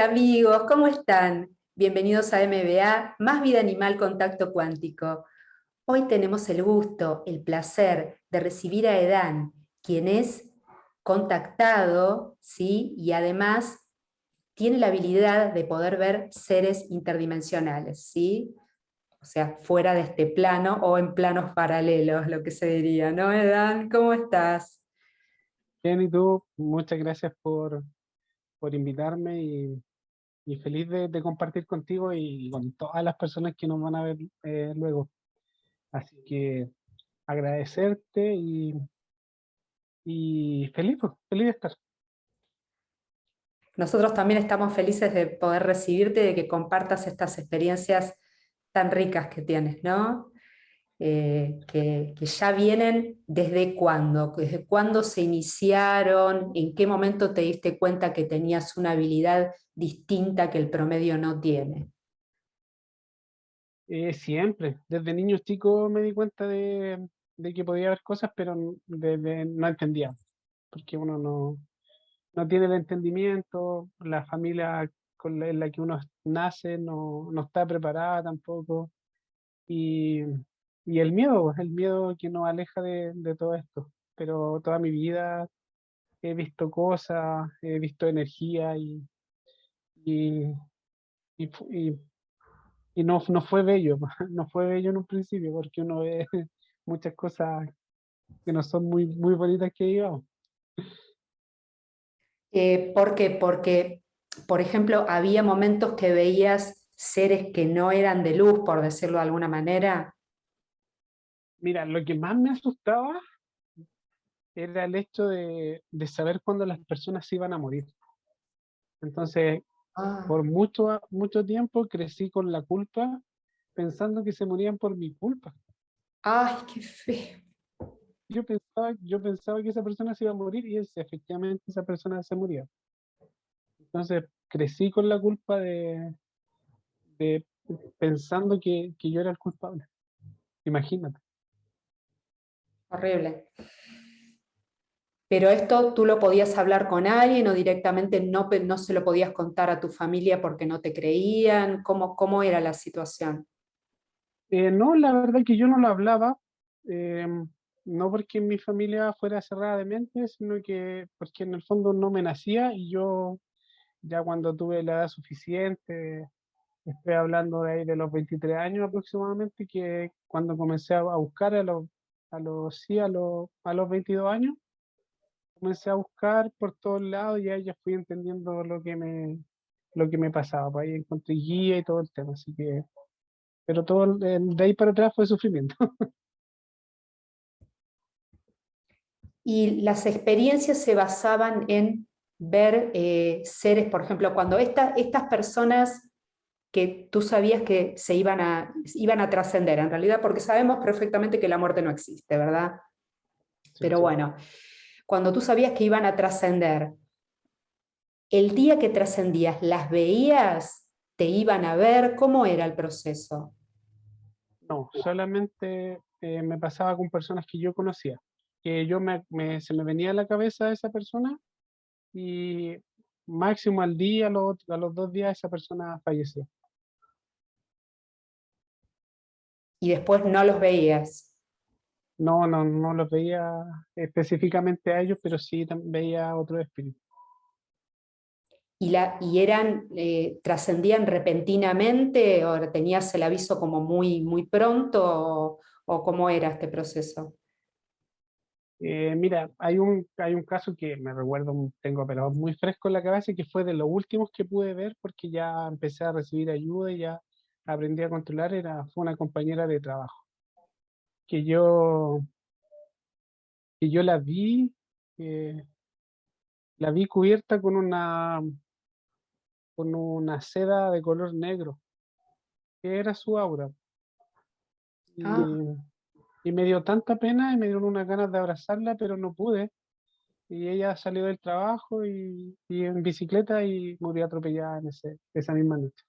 Hola amigos, ¿cómo están? Bienvenidos a MBA, Más Vida Animal Contacto Cuántico. Hoy tenemos el gusto, el placer de recibir a Edan, quien es contactado, ¿sí? Y además tiene la habilidad de poder ver seres interdimensionales, ¿sí? O sea, fuera de este plano o en planos paralelos, lo que se diría, ¿no, Edan? ¿Cómo estás? Bien, y tú, muchas gracias por invitarme y feliz de compartir contigo y con todas las personas que nos van a ver luego. Así que agradecerte y feliz, pues, feliz de estar. Nosotros también estamos felices de poder recibirte y de que compartas estas experiencias tan ricas que tienes, ¿no? Que ya vienen desde cuándo se iniciaron, en qué momento te diste cuenta que tenías una habilidad distinta que el promedio no tiene. Siempre, desde niño chico me di cuenta de que podía haber cosas, pero no entendía, porque uno no tiene el entendimiento, la familia en la que uno nace no está preparada tampoco. Y, y el miedo que nos aleja de todo esto. Pero toda mi vida he visto cosas, he visto energía y, y no fue bello, no fue bello en un principio porque uno ve muchas cosas que no son muy bonitas que digamos. ¿Por qué? Porque, por ejemplo, había momentos que veías seres que no eran de luz, por decirlo de alguna manera. Mira, lo que más me asustaba era el hecho de saber cuándo las personas se iban a morir. Entonces, por Ah, mucho tiempo crecí con la culpa pensando que se morían por mi culpa. ay, qué feo. Yo pensaba que esa persona se iba a morir y efectivamente esa persona se murió. Entonces crecí con la culpa de pensando que yo era el culpable. Imagínate. Horrible. Pero esto tú lo podías hablar con alguien o directamente no se lo podías contar a tu familia porque no te creían. ¿Cómo era la situación? No, la verdad que yo no lo hablaba, eh, no porque mi familia fuera cerrada de mente, sino que porque en el fondo no me nacía y yo ya cuando tuve la edad suficiente, estoy hablando de ahí de los 23 años aproximadamente, que cuando comencé a buscar a los 22 años, comencé a buscar por todos lados y ahí ya fui entendiendo lo que me pasaba. Pues ahí encontré guía y todo el tema, así que, pero todo de ahí para atrás fue sufrimiento. Y las experiencias se basaban en ver seres, por ejemplo, cuando estas personas que tú sabías que iban a trascender, en realidad, porque sabemos perfectamente que la muerte no existe, ¿verdad? Sí, Pero bueno, cuando tú sabías que iban a trascender, el día que trascendías, ¿las veías? ¿Te iban a ver? ¿Cómo era el proceso? no, solamente me pasaba con personas que yo conocía, que se me venía a la cabeza esa persona y máximo al día, a los 2 días, esa persona falleció. Y después no los veías. No los veía específicamente a ellos, pero sí veía a otros espíritus. Y eran, trascendían repentinamente o tenías el aviso como muy pronto o cómo era este proceso? Mira, hay un caso que me recuerdo, tengo pero muy fresco en la cabeza, que fue de los últimos que pude ver porque ya empecé a recibir ayuda y ya aprendí a controlar. Fue una compañera de trabajo, que yo, que yo eh, la vi cubierta con una seda de color negro, que era su aura. Ah, Y, y me dio tanta pena y me dieron unas ganas de abrazarla, pero no pude. Y ella salió del trabajo y en bicicleta y murió atropellada esa misma noche.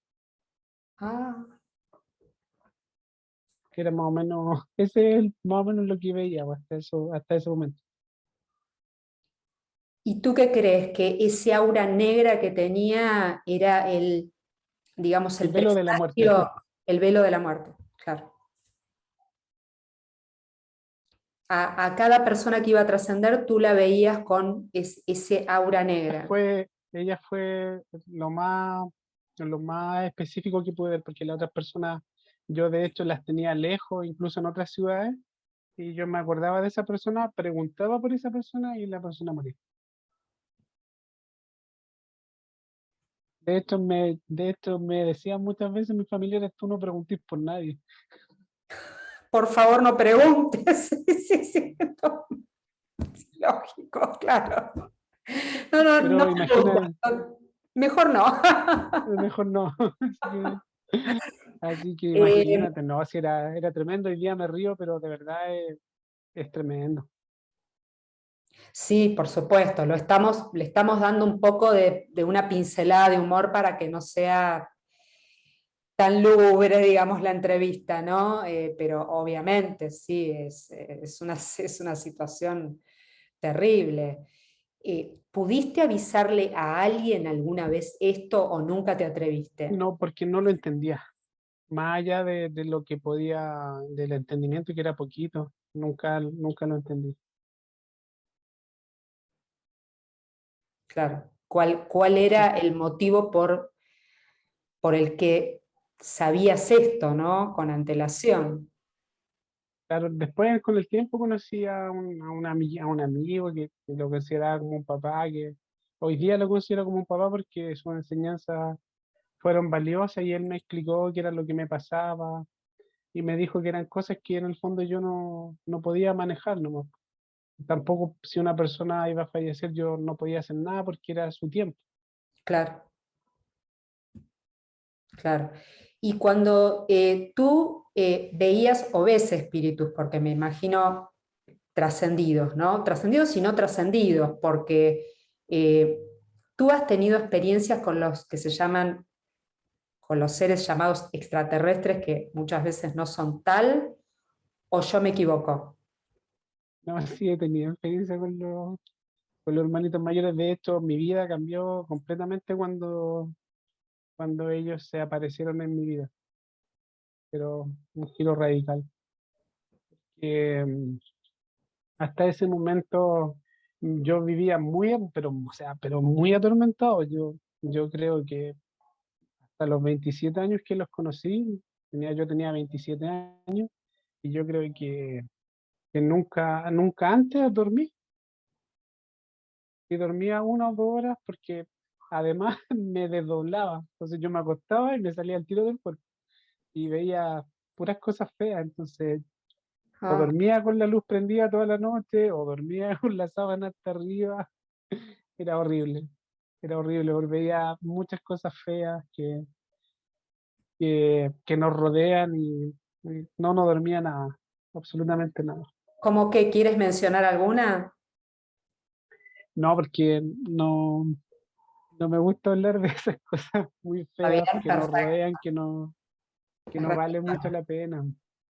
ah. Que era más o menos, ese es más o menos lo que veía pues, hasta ese momento. ¿Y tú qué crees? ¿Que ese aura negra que tenía era el, digamos, El el velo de la muerte. presagio, el velo de la muerte? Claro. A cada persona que iba a trascender, tú la veías con ese aura negra. Ella fue lo más específico que pude ver, porque las otras personas, yo de hecho las tenía lejos, incluso en otras ciudades, y yo me acordaba de esa persona, preguntaba por esa persona y la persona moría. De hecho, me decían muchas veces mis familiares, tú no preguntes por nadie. Por favor, no preguntes. Sí, sí, no, lógico, claro. No, no, no Pero preguntes. imagina, Mejor no. mejor no. Así que Eh, imagínate, no, si era tremendo, hoy día me río, pero de verdad es tremendo. sí, por supuesto, le estamos dando un poco de una pincelada de humor para que no sea tan lúgubre, digamos, la entrevista, ¿no? Pero obviamente, sí, es una situación terrible. ¿Pudiste avisarle a alguien alguna vez esto o nunca te atreviste? No, porque no lo entendía. Más allá de lo que podía, del entendimiento que era poquito, nunca lo entendí. Claro. ¿Cuál era el motivo por el que sabías esto, ¿no? Con antelación. Claro, después con el tiempo conocí a un amigo que lo consideraba como un papá, que hoy día lo considero como un papá porque sus enseñanzas fueron valiosas y él me explicó qué era lo que me pasaba y me dijo que eran cosas que en el fondo yo no podía manejar nomás. Tampoco si una persona iba a fallecer yo no podía hacer nada porque era su tiempo. Claro, claro. Y cuando tú veías o ves espíritus, porque me imagino trascendidos, ¿no? Trascendidos y no trascendidos, porque eh, tú has tenido experiencias con los que se llaman, con los seres llamados extraterrestres, que muchas veces no son tal, o yo me equivoco. No, sí he tenido experiencia con los hermanitos mayores. De hecho, mi vida cambió completamente cuando ellos se aparecieron en mi vida, pero un giro radical. Que, hasta ese momento yo vivía pero, o sea, pero muy atormentado. Yo creo que hasta los 27 años que los conocí, yo tenía 27 años, y yo creo que nunca antes dormí. Y dormía 1 o 2 horas porque además me desdoblaba. Entonces yo me acostaba y me salía el tiro del cuerpo y veía puras cosas feas. Entonces, o Ah, dormía con la luz prendida toda la noche, o dormía con la sábana hasta arriba. Era horrible, era horrible, porque veía muchas cosas feas que nos rodean y no dormía nada, absolutamente nada. ¿cómo que quieres mencionar alguna? No, porque no me gusta hablar de esas cosas muy Está feas bien, que nos perfecto. rodean, que Es no vale respetable. mucho la pena.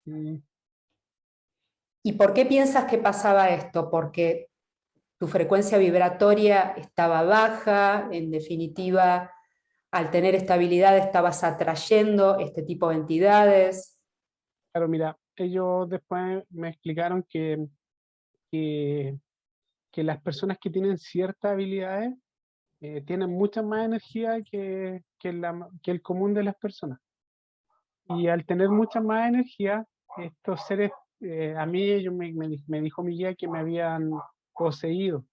Sí. ¿Y por qué piensas que pasaba esto? Porque tu frecuencia vibratoria estaba baja, en definitiva, al tener estabilidad estabas atrayendo este tipo de entidades. Claro, mira, ellos después me explicaron que, que las personas que tienen ciertas habilidades tienen mucha más energía que el común de las personas. Y al tener mucha más energía, estos seres, a mí ellos me dijo mi guía que me habían poseído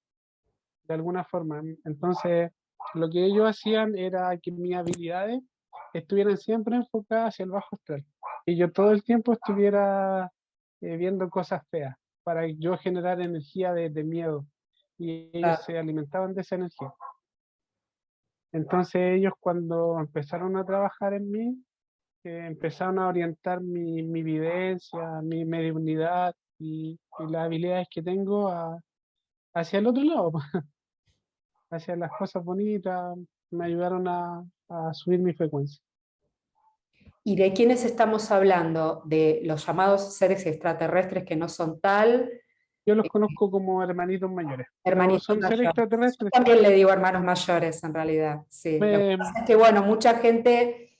de alguna forma. Entonces, lo que ellos hacían era que mis habilidades estuvieran siempre enfocadas hacia el bajo astral. Y yo todo el tiempo estuviera viendo cosas feas para yo generar energía de miedo. Y ellos Claro. se alimentaban de esa energía. Entonces ellos cuando empezaron a trabajar en mí, empezaron a orientar mi videncia, mi mediunidad y las habilidades que tengo hacia el otro lado, hacia las cosas bonitas, me ayudaron a subir mi frecuencia. ¿Y de quiénes estamos hablando? ¿De los llamados seres extraterrestres que no son tal? Yo los conozco como hermanitos mayores, pero Hermanitos son seres mayores. Yo extraterrestres. también le digo hermanos mayores, en realidad, sí. Lo que Eh, pasa es que, bueno, mucha gente,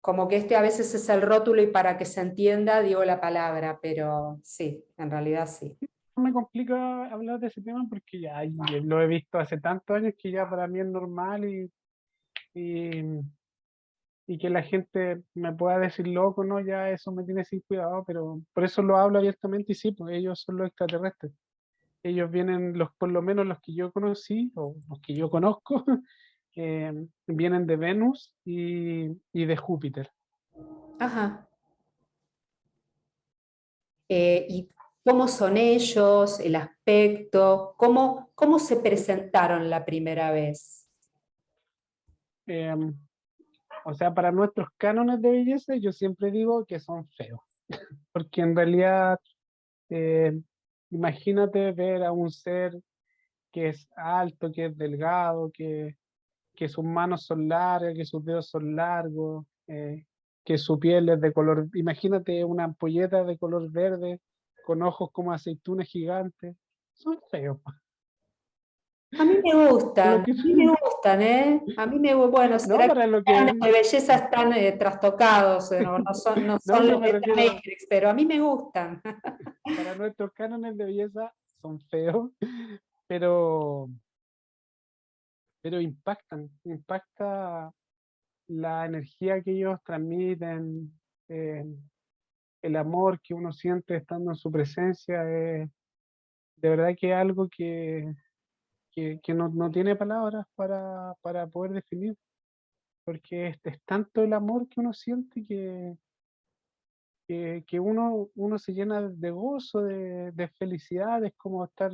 como que este a veces es el rótulo y para que se entienda digo la palabra, pero sí, en realidad sí. no me complica hablar de ese tema porque ya lo he visto hace tantos años que ya para mí es normal y, y que la gente me pueda decir loco, ¿no? Ya eso me tiene sin cuidado, pero por eso lo hablo abiertamente y sí, pues ellos son los extraterrestres. Ellos vienen, por lo menos los que yo conocí, o los que yo conozco, vienen de Venus y de Júpiter. Ajá. ¿Y cómo son ellos, el aspecto? ¿Cómo se presentaron la primera vez? Eh, o sea, para nuestros cánones de belleza, yo siempre digo que son feos, porque en realidad, eh, imagínate ver a un ser que es alto, que es delgado, que sus manos son largas, que sus dedos son largos, que su piel es de color, imagínate una ampolleta de color verde con ojos como aceitunas gigantes, son feos. Lo que, A mí me gustan, ¿eh? A mí bueno, no, será que para lo los que, de belleza están trastocados, no no, son yo los me de la refiero, Matrix, pero a mí me gustan. para nuestros cánones de belleza son feos, pero, pero impacta la energía que ellos transmiten, eh, el amor que uno siente estando en su presencia, de verdad que es algo que no tiene palabras para poder definir, porque es tanto el amor que uno siente que uno se llena de gozo, de felicidad, es como estar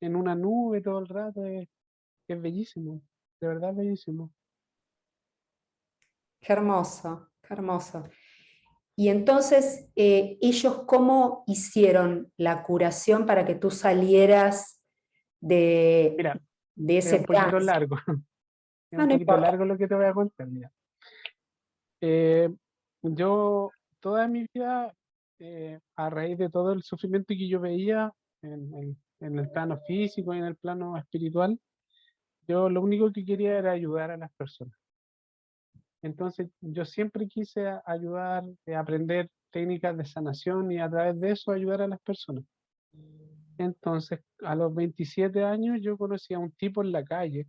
en una nube todo el rato, es bellísimo, de verdad bellísimo. Qué hermoso, qué hermoso. Y entonces, ¿ellos cómo hicieron la curación para que tú salieras de, Mira, de es ese un poquito trance? largo, es Ah, un no poquito importa. largo lo que te voy a contar, mira. Eh, yo toda mi vida, a raíz de todo el sufrimiento que yo veía en el plano físico y en el plano espiritual, yo lo único que quería era ayudar a las personas. Entonces yo siempre quise ayudar, aprender técnicas de sanación y a través de eso ayudar a las personas. Entonces a los 27 años yo conocí a un tipo en la calle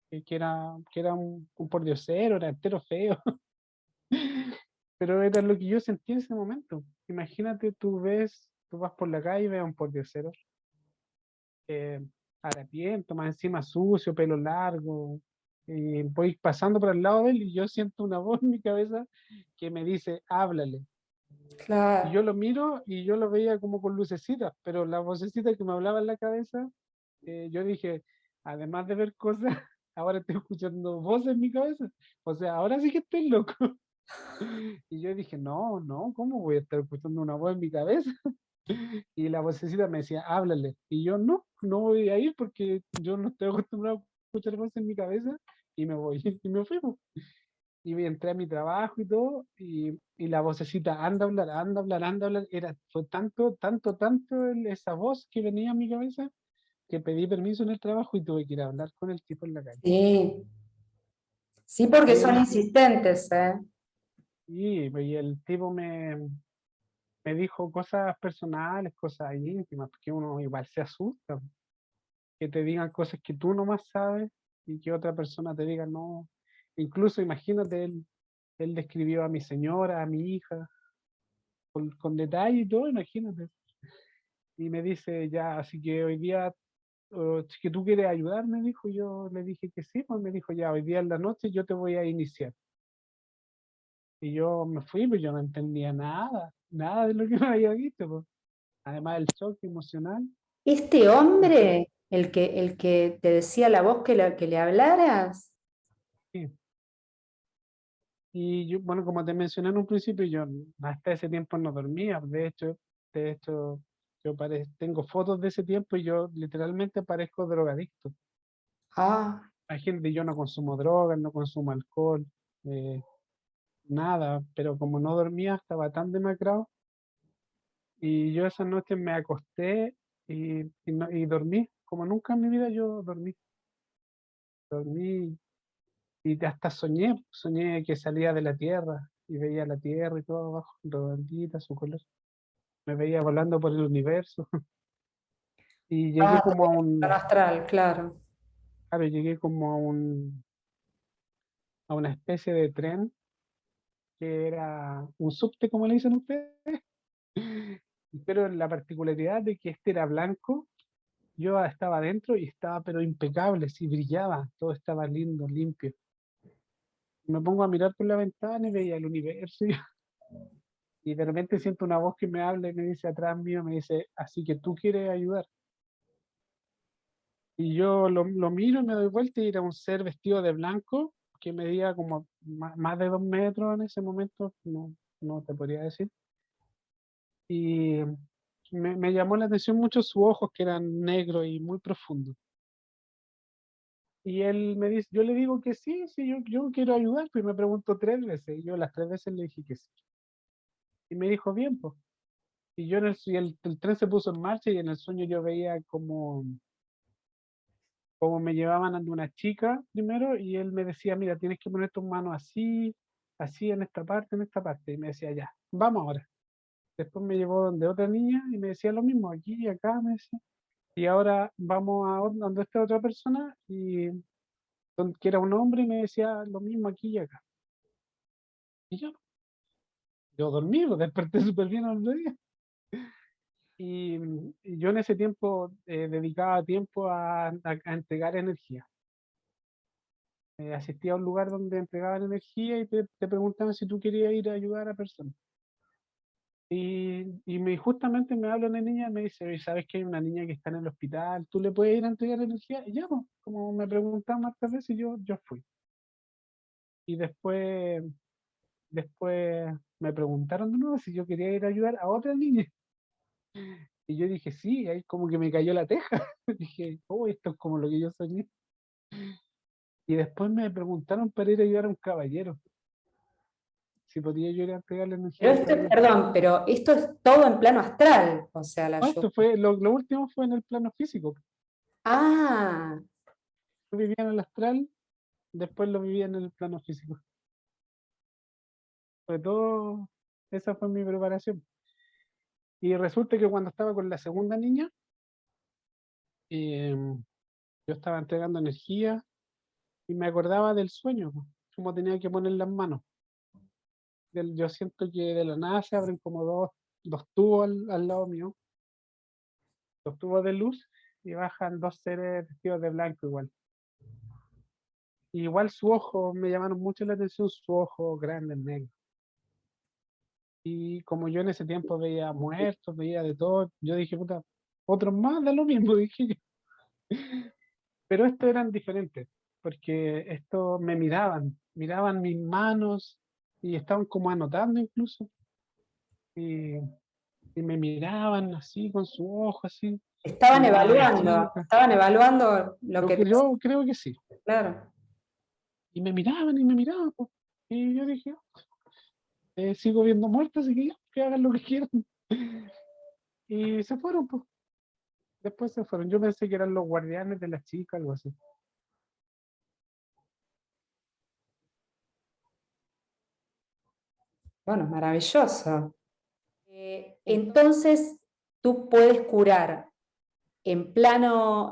que era un pordiosero, era entero feo. Pero era lo que yo sentí en ese momento. Imagínate, tú vas por la calle y ves a un pordiosero, eh, harapiento, más encima sucio, pelo largo, y voy pasando por al lado de él y yo siento una voz en mi cabeza que me dice, háblale. Y Claro. yo lo miro y yo lo veía como con lucecitas, pero la vocecita que me hablaba en la cabeza, yo dije, además de ver cosas, ahora estoy escuchando voces en mi cabeza. O sea, ahora sí que estoy loco. Y yo dije, no, no, ¿cómo voy a estar escuchando una voz en mi cabeza? Y la vocecita me decía, háblale. Y yo, no, no voy a ir porque yo no estoy acostumbrado a escuchar voces en mi cabeza y me voy. Y me fui, po. Y entré a mi trabajo y todo, y la vocecita, anda a hablar, anda a hablar, anda a hablar. Fue tanto, tanto, tanto esa voz que venía a mi cabeza que pedí permiso en el trabajo y tuve que ir a hablar con el tipo en la calle. Sí, sí, porque Y son el, insistentes, ¿eh? y el tipo me dijo cosas personales, cosas íntimas, porque uno igual se asusta, que te digan cosas que tú nomás sabes y que otra persona te diga no. Incluso imagínate, él describió a mi señora, a mi hija, con detalle y todo, imagínate. Y me dice, ya, así que hoy día, si que tú quieres ayudarme, dijo, yo le dije que sí, pues me dijo, ya, hoy día en la noche yo te voy a iniciar. Y yo me fui, pues yo no entendía nada, nada de lo que me había visto, pues. Además del shock emocional. Este Me fui. hombre, el que te decía la voz que le hablaras, Sí. Y yo, bueno, como te mencioné en un principio, yo hasta ese tiempo no dormía. De hecho, tengo fotos de ese tiempo y yo literalmente parezco drogadicto. ah, Imagínate, yo no consumo drogas, no consumo alcohol, eh, nada, pero como no dormía, estaba tan demacrado. Y yo esa noche me acosté y dormí, como nunca en mi vida yo dormí y hasta soñé que salía de la tierra y veía la tierra y todo abajo, redondita, su color. Me veía volando por el universo y llegué Ah, como a plano un, astral, claro. claro, llegué como a una especie de tren que era un subte, como le dicen ustedes, pero la particularidad de que este era blanco, yo estaba adentro y estaba pero impecable, sí, brillaba, todo estaba lindo, limpio. Me pongo a mirar por la ventana y veía el universo y de repente siento una voz que me habla y me dice atrás mío, me dice, así que tú quieres ayudar. Y yo lo miro, me doy vuelta y era un ser vestido de blanco que medía como más de 2 metros en ese momento, no te podría decir. Y me llamó la atención mucho sus ojos que eran negros y muy profundos. Y él me dice, yo le digo que sí, sí, yo quiero ayudar, pues me preguntó 3 veces y yo las 3 veces le dije que sí. Y me dijo, bien, pues. Y yo el tren se puso en marcha y en el sueño yo veía como me llevaban ante una chica primero y él me decía, mira, tienes que poner tus manos así, así en esta parte. Y me decía, ya, vamos ahora. Después me llevó donde otra niña y me decía lo mismo, aquí y acá, me decía. Y ahora vamos a donde esta otra persona y que era un hombre y me decía lo mismo aquí y acá. Y yo dormí, pues, desperté súper bien al otro día. Y, y yo en ese tiempo dedicaba tiempo a entregar energía. Asistía a un lugar donde entregaban energía y te preguntaban si tú querías ir a ayudar a personas. Justamente me habla una niña y me dice, "Oye, ¿sabes que hay una niña que está en el hospital? ¿Tú le puedes ir a entregar energía?" Y ya, pues, como me preguntaban hartas veces, yo fui. Y después me preguntaron de nuevo si yo quería ir a ayudar a otra niña. Y yo dije, sí, ahí como que me cayó la teja. Dije, oh, esto es como lo que yo soñé. Y después me preguntaron para ir a ayudar a un caballero, si podía yo ir a entregarle energía a Pero un esto, caballero. perdón, pero esto es todo en plano astral, o sea, la No, ayuda. esto fue, lo último fue en el plano físico. Ah, Yo vivía en el astral, después lo vivía en el plano físico. Fue todo, esa fue mi preparación. Y resulta que cuando estaba con la segunda niña, yo estaba entregando energía y me acordaba del sueño, po, cómo tenía que poner las manos. Yo siento que de la nada se abren como dos tubos al lado mío, dos tubos de luz, y bajan dos seres vestidos de blanco igual. Y igual su ojo, me llamaron mucho la atención su ojo grande, negro. Y como yo en ese tiempo veía muertos, veía de todo, yo dije, puta, otros más da lo mismo, dije yo. Pero estos eran diferentes, porque estos me miraban mis manos y estaban como anotando incluso. Y, y me miraban así con su ojo, así, miraban a la chica. estaban evaluando lo que te... Yo creo que sí. Claro. Y me miraban, pues. Y yo dije, sigo viendo muertos, así que, ya, que hagan lo que quieran. Y se fueron, pues. Después se fueron. Yo pensé que eran los guardianes de la chica, algo así. Bueno, maravilloso. Entonces, tú puedes curar en plano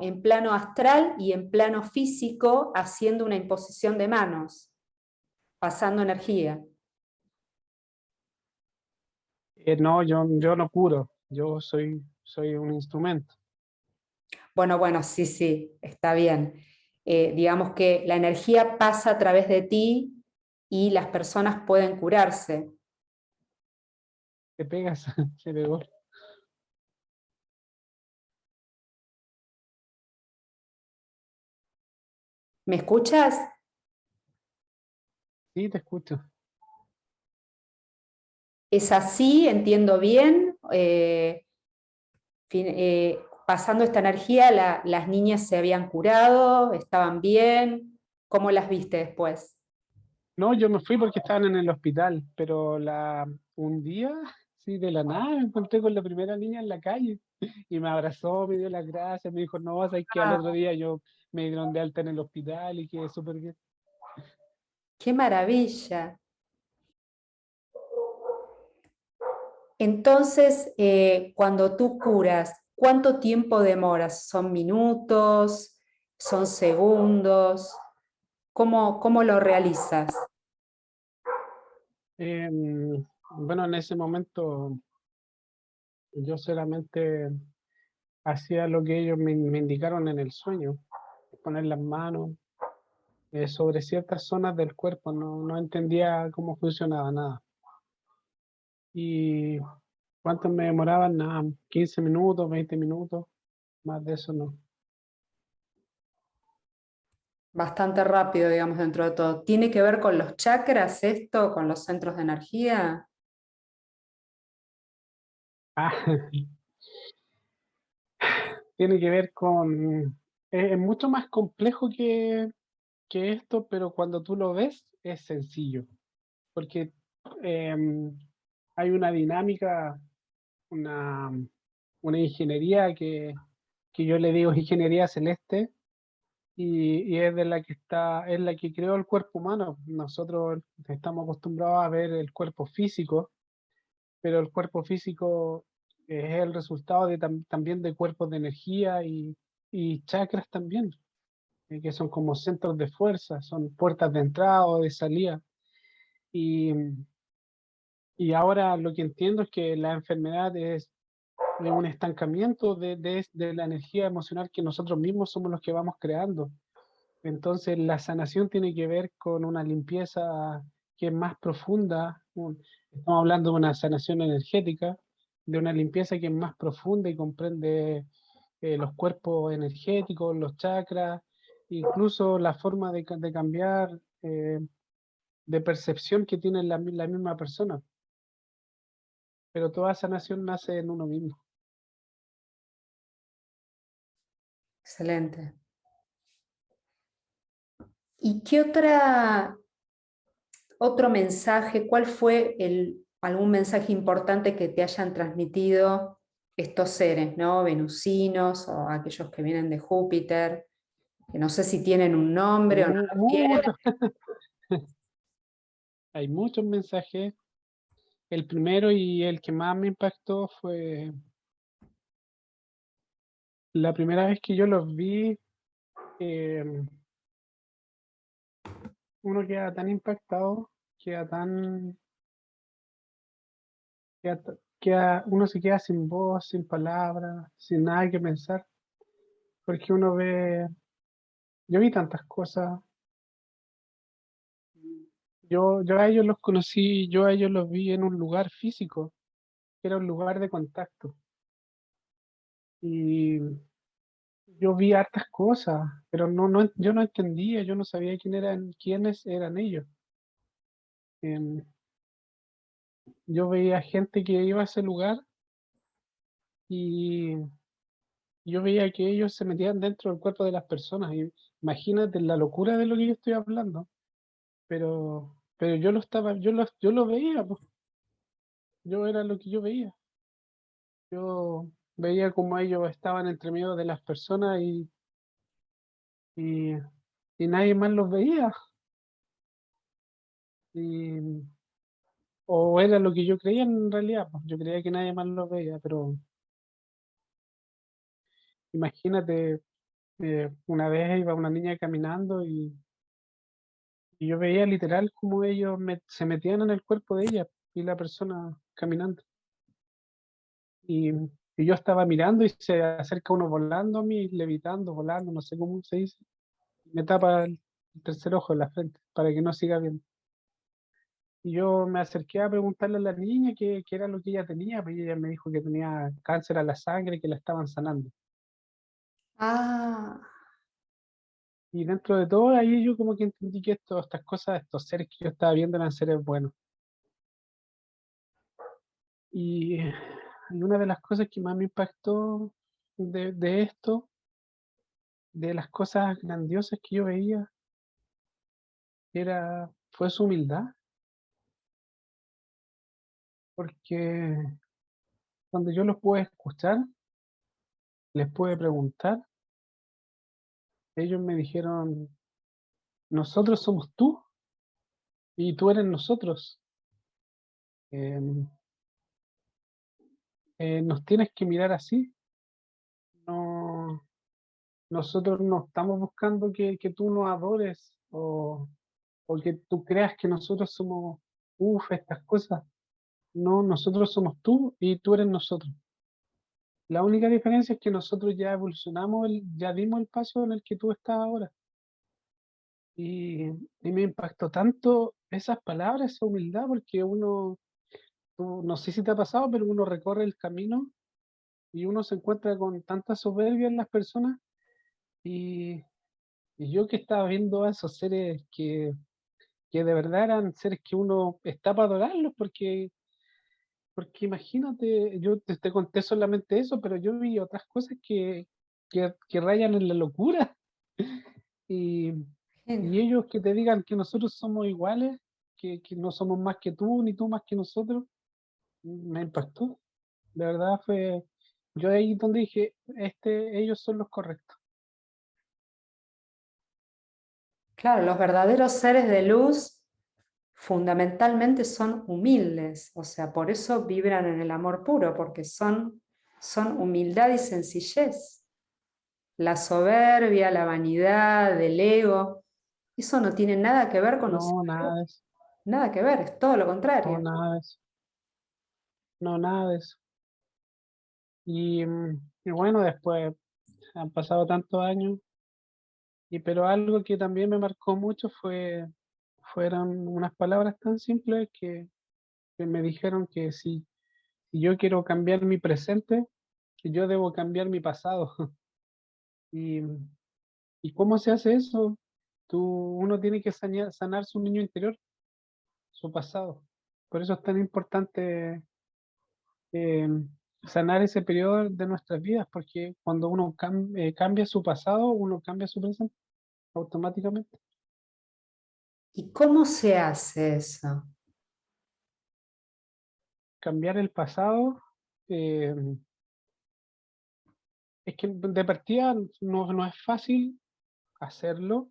astral y en plano físico haciendo una imposición de manos, pasando energía. No, yo no curo, yo soy un instrumento. Bueno, bueno, sí, sí, está bien. Digamos que la energía pasa a través de ti y las personas pueden curarse. Te pegas, se pegó. ¿Me escuchas? Sí, te escucho. ¿Es así? ¿Entiendo bien? Pasando esta energía, las niñas se habían curado, estaban bien. ¿Cómo las viste después? No, yo me fui porque estaban en el hospital, pero un día Sí, de la nada me encontré con la primera niña en la calle y me abrazó, me dio las gracias, me dijo, no, sabes que al Ah, otro día yo me dieron de alta en el hospital y quedé súper bien. qué maravilla. Entonces, cuando tú curas, ¿cuánto tiempo demoras? ¿Son minutos? ¿Son segundos? ¿Cómo lo realizas? Bueno, en ese momento yo solamente hacía lo que ellos me indicaron en el sueño, poner las manos sobre ciertas zonas del cuerpo, no entendía cómo funcionaba nada. ¿Y cuánto me demoraban? Nada, 15 minutos, 20 minutos, más de eso no. Bastante rápido, digamos, dentro de todo. ¿Tiene que ver con los chakras esto, con los centros de energía? Ah, tiene que ver con... es mucho más complejo que esto, pero cuando tú lo ves es sencillo, porque em, hay una dinámica, una, una ingeniería que yo le digo ingeniería celeste, y es de la que está, es la que creó el cuerpo humano. Nosotros estamos acostumbrados a ver el cuerpo físico, pero el cuerpo físico es el resultado de también de cuerpos de energía y chakras también, que son como centros de fuerza, son puertas de entrada o de salida. Y, y ahora lo que entiendo es que la enfermedad es un estancamiento de la energía emocional que nosotros mismos somos los que vamos creando. Entonces la sanación tiene que ver con una limpieza que es más profunda. Estamos hablando de una sanación energética, de una limpieza que es más profunda y comprende los cuerpos energéticos, los chakras, incluso la forma de cambiar de percepción que tiene la misma persona. Pero toda sanación nace en uno mismo. Excelente. ¿Y qué otro mensaje, cuál fue algún mensaje importante que te hayan transmitido estos seres, ¿no? Venusinos o aquellos que vienen de Júpiter, que no sé si tienen un nombre o no lo tienen. Muchos, hay muchos mensajes. El primero y el que más me impactó fue la primera vez que yo los vi. eh, Uno queda tan impactado, queda tan, uno se queda sin voz, sin palabras, sin nada que pensar, porque uno ve, yo vi tantas cosas, yo a ellos los conocí, yo a ellos los vi en un lugar físico, que era un lugar de contacto, y yo vi hartas cosas, pero yo no entendía, yo no sabía quiénes eran ellos. Em, yo veía gente que iba a ese lugar y yo veía que ellos se metían dentro del cuerpo de las personas. Y imagínate la locura de lo que yo estoy hablando, pero yo lo estaba, yo lo veía, pues, yo era lo que yo veía. Yo veía como ellos estaban entre medio de las personas y, y nadie más los veía. Y, o era lo que yo creía en realidad, pues, yo creía que nadie más los veía, pero imagínate, una vez iba una niña caminando y yo veía literal como ellos se metían en el cuerpo de ella y la persona caminando. Y, y yo estaba mirando y se acerca uno volando a mí, levitando, volando, no sé cómo se dice. Me tapa el tercer ojo en la frente para que no siga viendo. Y yo me acerqué a preguntarle a la niña qué era lo que ella tenía, pues ella me dijo que tenía cáncer a la sangre, que la estaban sanando. Ah, Y dentro de todo, ahí yo como que entendí que estas cosas, estos seres que yo estaba viendo eran seres buenos. Y una de las cosas que más me impactó de esto, de las cosas grandiosas que yo veía, fue su humildad. porque cuando yo los pude escuchar, les pude preguntar, ellos me dijeron, nosotros somos tú y tú eres nosotros. Em, nos tienes que mirar así. No, nosotros no estamos buscando que tú nos adores o que tú creas que nosotros somos, estas cosas. No, nosotros somos tú y tú eres nosotros. La única diferencia es que nosotros ya evolucionamos, ya dimos el paso en el que tú estás ahora. Y, y me impactó tanto esas palabras, esa humildad, porque no sé si te ha pasado, pero uno recorre el camino y uno se encuentra con tanta soberbia en las personas. Y, y yo que estaba viendo a esos seres que de verdad eran seres que uno está para adorarlos, porque imagínate, yo te conté solamente eso, pero yo vi otras cosas que rayan en la locura. Y, y Genio. ellos que te digan que nosotros somos iguales, que no somos más que tú, ni tú más que nosotros, me impactó. De verdad fue, yo ahí donde dije, ellos son los correctos. Claro, los verdaderos seres de luz fundamentalmente son humildes, o sea, por eso vibran en el amor puro, porque son humildad y sencillez. La soberbia, la vanidad, el ego, eso no tiene nada que ver con un ser No, de luz, nada de eso, nada que ver, es todo lo no, contrario. nada de eso, no, nada de eso. Y bueno, después han pasado tantos años, pero algo que también me marcó mucho fueron unas palabras tan simples que me dijeron que si yo quiero cambiar mi presente, que yo debo cambiar mi pasado. ¿Y, y cómo se hace eso? Uno tiene que sanar su niño interior, su pasado. Por eso es tan importante eh, sanar ese periodo de nuestras vidas, porque cuando uno cambia su pasado, uno cambia su presente automáticamente. ¿Y cómo se hace eso? Cambiar el pasado, eh, es que de partida no es fácil hacerlo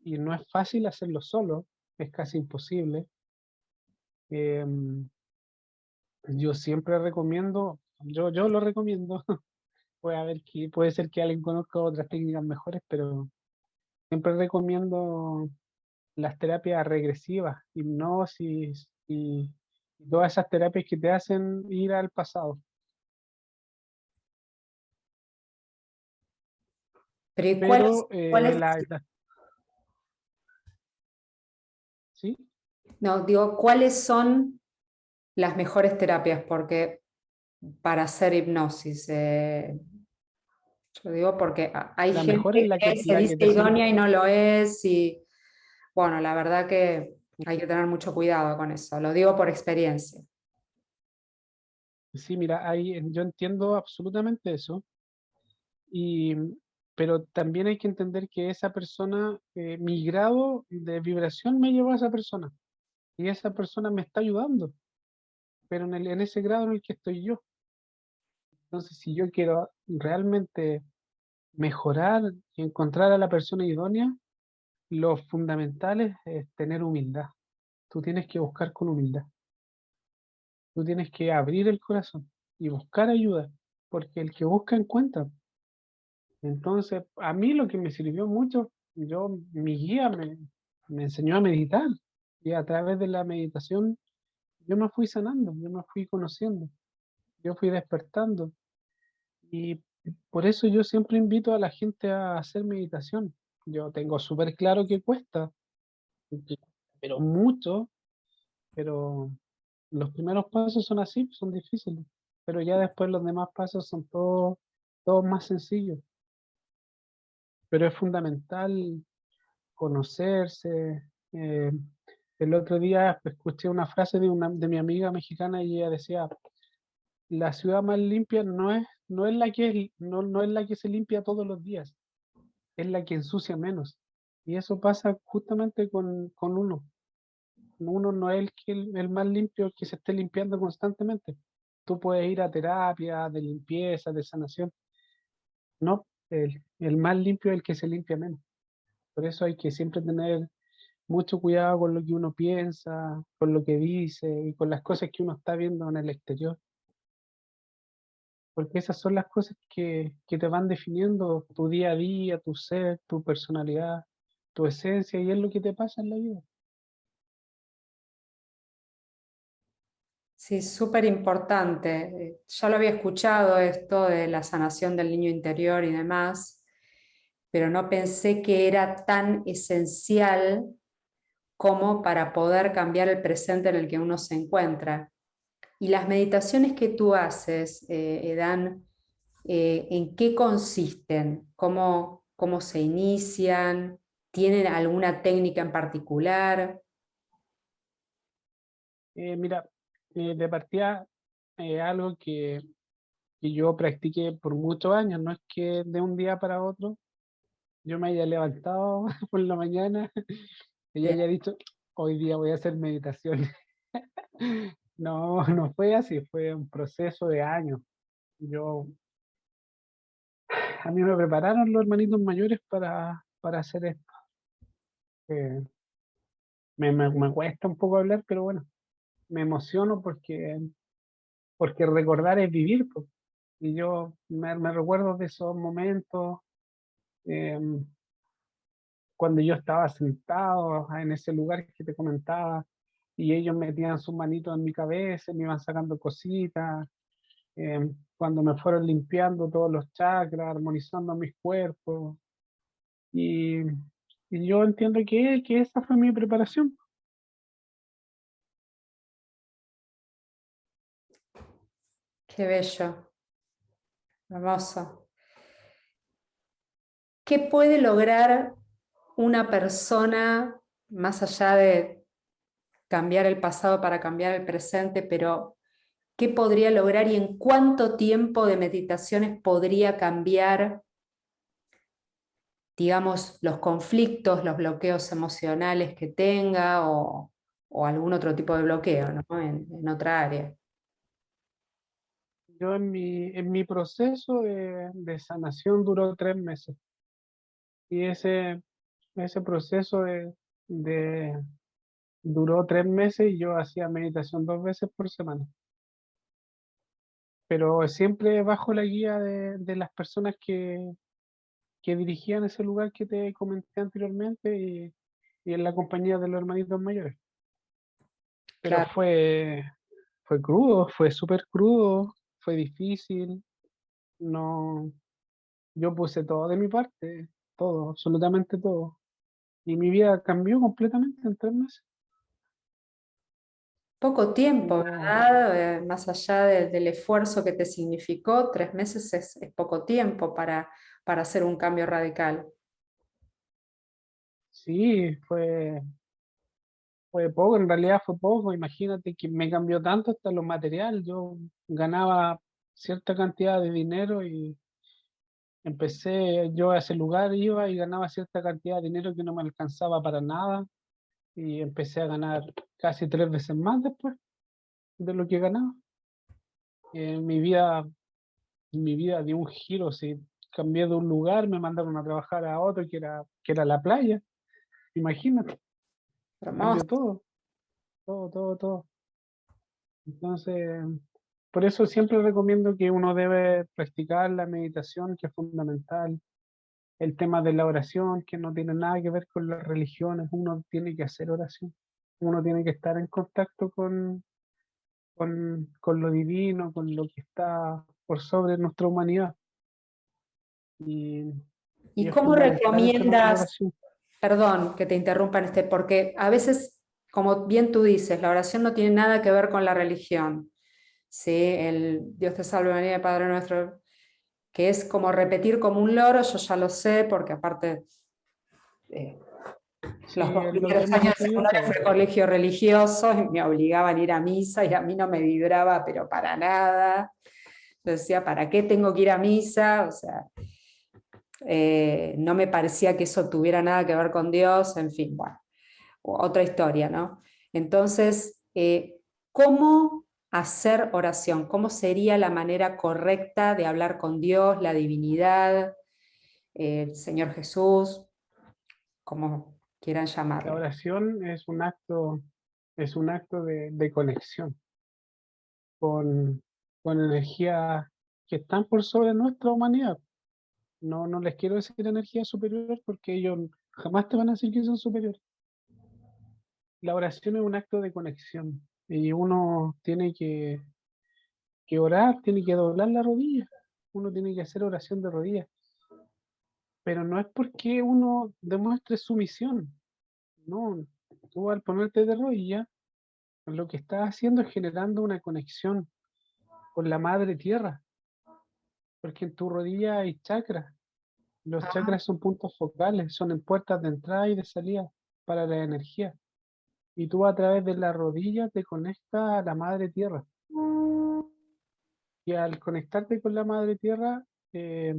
y no es fácil hacerlo solo, es casi imposible. Em, yo siempre recomiendo, yo lo recomiendo, puede ser que alguien conozca otras técnicas mejores, pero siempre recomiendo las terapias regresivas, hipnosis y todas esas terapias que te hacen ir al pasado. Pero ¿y Pero cuáles, ¿sí? no, digo, cuáles son las mejores terapias? Porque para hacer hipnosis, yo digo porque hay La mejor es gente que se la dice que te sirve. idónea y no lo es, y bueno, la verdad que hay que tener mucho cuidado con eso, lo digo por experiencia. Sí, mira, yo entiendo absolutamente eso, y, pero también hay que entender que esa persona, mi grado de vibración me llevó a esa persona, y esa persona me está ayudando, pero en ese grado en el que estoy yo. Entonces, si yo quiero realmente mejorar y encontrar a la persona idónea, lo fundamental es tener humildad. Tú tienes que buscar con humildad. Tú tienes que abrir el corazón y buscar ayuda, porque el que busca encuentra. Entonces, a mí lo que me sirvió mucho, mi guía me enseñó a meditar y a través de la meditación yo me fui sanando, yo me fui conociendo, yo fui despertando y por eso yo siempre invito a la gente a hacer meditación. Yo tengo súper claro que cuesta, que- pero mucho, pero los primeros pasos son así, son difíciles, pero ya después los demás pasos son todos más sencillos. Pero es fundamental conocerse. eh, el otro día escuché una frase de mi amiga mexicana y ella decía, la ciudad más limpia no es no es la que se limpia todos los días, es la que ensucia menos. Y eso pasa justamente con uno. uno no es el más limpio, el que se esté limpiando constantemente. Tú puedes ir a terapia de limpieza, de sanación. No, el más limpio es el que se limpia menos. Por eso hay que siempre tener mucho cuidado con lo que uno piensa, con lo que dice y con las cosas que uno está viendo en el exterior, porque esas son las cosas que te van definiendo tu día a día, tu ser, tu personalidad, tu esencia, y es lo que te pasa en la vida. Sí, súper importante. Ya lo había escuchado esto de la sanación del niño interior y demás, pero no pensé que era tan esencial como para poder cambiar el presente en el que uno se encuentra. Y las meditaciones que tú haces, Edan, ¿en qué consisten? ¿Cómo se inician? ¿Tienen alguna técnica en particular? Mira, de partida, algo que yo practiqué por muchos años, no es que de un día para otro yo me haya levantado por la mañana y Bien. haya dicho, hoy día voy a hacer meditación. No, no fue así, fue un proceso de años. Yo, a mí me prepararon los hermanitos mayores para hacer esto. Eh, me cuesta un poco hablar, pero bueno, me emociono porque recordar es vivir, pues. Y yo me recuerdo de esos momentos, eh, cuando yo estaba sentado en ese lugar que te comentaba, y ellos metían sus manitos en mi cabeza, y me iban sacando cositas, cuando me fueron limpiando todos los chakras, armonizando mis cuerpos, y, y yo entiendo que esa fue mi preparación. Qué bello, hermoso. ¿Qué puede lograr una persona más allá de cambiar el pasado para cambiar el presente, pero qué podría lograr y en cuánto tiempo de meditaciones podría cambiar, digamos, los conflictos, los bloqueos emocionales que tenga o algún otro tipo de bloqueo, ¿no? En otra área? Yo en mi proceso de sanación duró 3 meses, y ese proceso de duró 3 meses, y yo hacía meditación 2 veces por semana, pero siempre bajo la guía de las personas que dirigían ese lugar que te comenté anteriormente, y en la compañía de los hermanitos mayores. Pero Claro, fue crudo, fue súper crudo, fue difícil, no, yo puse todo de mi parte, todo, absolutamente todo, y mi vida cambió completamente en 3 meses. poco tiempo, Yo, ¿verdad? Más allá del esfuerzo que te significó, 3 meses es poco tiempo para hacer un cambio radical. sí, fue poco, en realidad fue poco. Imagínate que me cambió tanto hasta lo material. Yo ganaba cierta cantidad de dinero, y empecé, yo a ese lugar iba y ganaba cierta cantidad de dinero que no me alcanzaba para nada, y empecé a ganar casi 3 veces más después de lo que ganaba. Eh, mi vida, mi vida dio un giro, sí. Cambié de un lugar, me mandaron a trabajar a otro que era la playa. Imagínate, Hermoso. cambió todo, todo, todo, todo. Entonces, por eso siempre recomiendo que uno debe practicar la meditación, que es fundamental. El tema de la oración, que no tiene nada que ver con las religiones, uno tiene que hacer oración. Uno tiene que estar en contacto con lo divino, con lo que está por sobre nuestra humanidad. Y, y ¿Y es cómo fundamental el tema de la recomiendas, oración. perdón que te interrumpa en porque a veces, como bien tú dices, la oración no tiene nada que ver con la religión, ¿sí? El Dios te salve María, Padre nuestro, que es como repetir como un loro, yo ya lo sé, porque aparte eh, los Sí, 2 es lo que primeros hemos años de estudiado secundaria todos. fue colegio religioso y me obligaban a ir a misa y a mí no me vibraba, pero para nada. Yo decía, ¿para qué tengo que ir a misa? O sea, no me parecía que eso tuviera nada que ver con Dios, en fin, bueno, otra historia, ¿no? Entonces, ¿cómo hacer oración? ¿Cómo sería la manera correcta de hablar con Dios, la divinidad, el Señor Jesús, como quieran La llamarlo? oración es un acto de conexión con, con energías que están por sobre nuestra humanidad. No, no les quiero decir energía superior porque ellos jamás te van a decir que son superiores. La oración es un acto de conexión y uno tiene que orar, tiene que doblar la rodilla, uno tiene que hacer oración de rodillas, pero no es porque uno demuestre sumisión, no, tú al ponerte de rodillas, lo que estás haciendo es generando una conexión con la madre tierra, porque en tu rodilla hay chakras. Los chakras son puntos focales, son en puertas de entrada y de salida para la energía. Y tú a través de la rodilla te conectas a la madre tierra. Y al conectarte con la madre tierra, eh,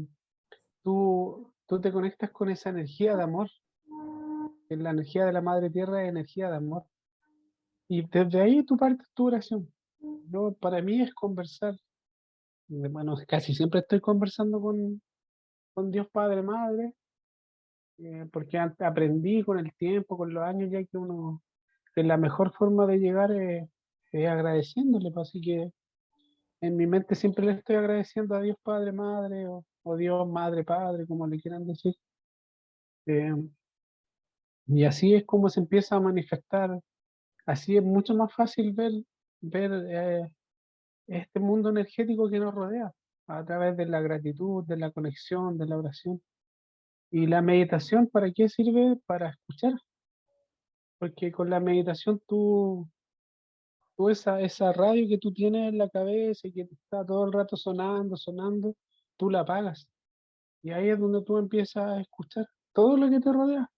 tú te conectas con esa energía de amor. Que la energía de la madre tierra es energía de amor. Y desde ahí tú partes tu oración. Yo, para mí es conversar. Bueno, casi siempre estoy conversando con Dios Padre Madre, porque aprendí con el tiempo, con los años, ya que la mejor forma de llegar es agradeciéndole. Pues, así que en mi mente siempre le estoy agradeciendo a Dios Padre Madre, o Dios Madre Padre, como le quieran decir. Eh, y así es como se empieza a manifestar. Así es mucho más fácil ver este mundo energético que nos rodea a través de la gratitud, de la conexión, de la oración. ¿Y la meditación para qué sirve? Para escuchar, porque con la meditación tú esa radio que tú tienes en la cabeza y que te está todo el rato sonando, sonando, tú la apagas. Y ahí es donde tú empiezas a escuchar todo lo que te rodea,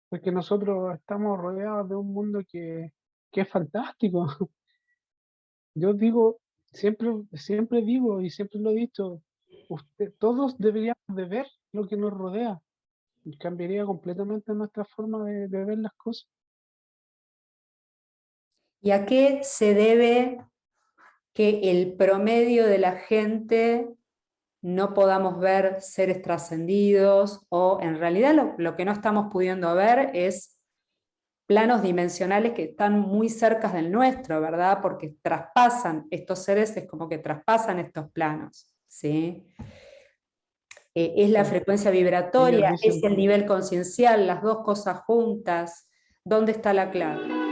porque nosotros estamos rodeados de un mundo que es fantástico. Yo digo, siempre digo y siempre lo he dicho, todos deberíamos de ver lo que nos rodea y cambiaría completamente nuestra forma de ver las cosas. ¿Y a qué se debe que el promedio de la gente no podamos ver seres trascendidos, o en realidad lo que no estamos pudiendo ver es planos dimensionales que están muy cerca del nuestro, ¿verdad? Porque traspasan estos seres, es como que traspasan estos planos, ¿sí? Es la Sí. frecuencia Ellos vibratoria, es dicen, el nivel conciencial, las dos cosas juntas. ¿Dónde está la clave?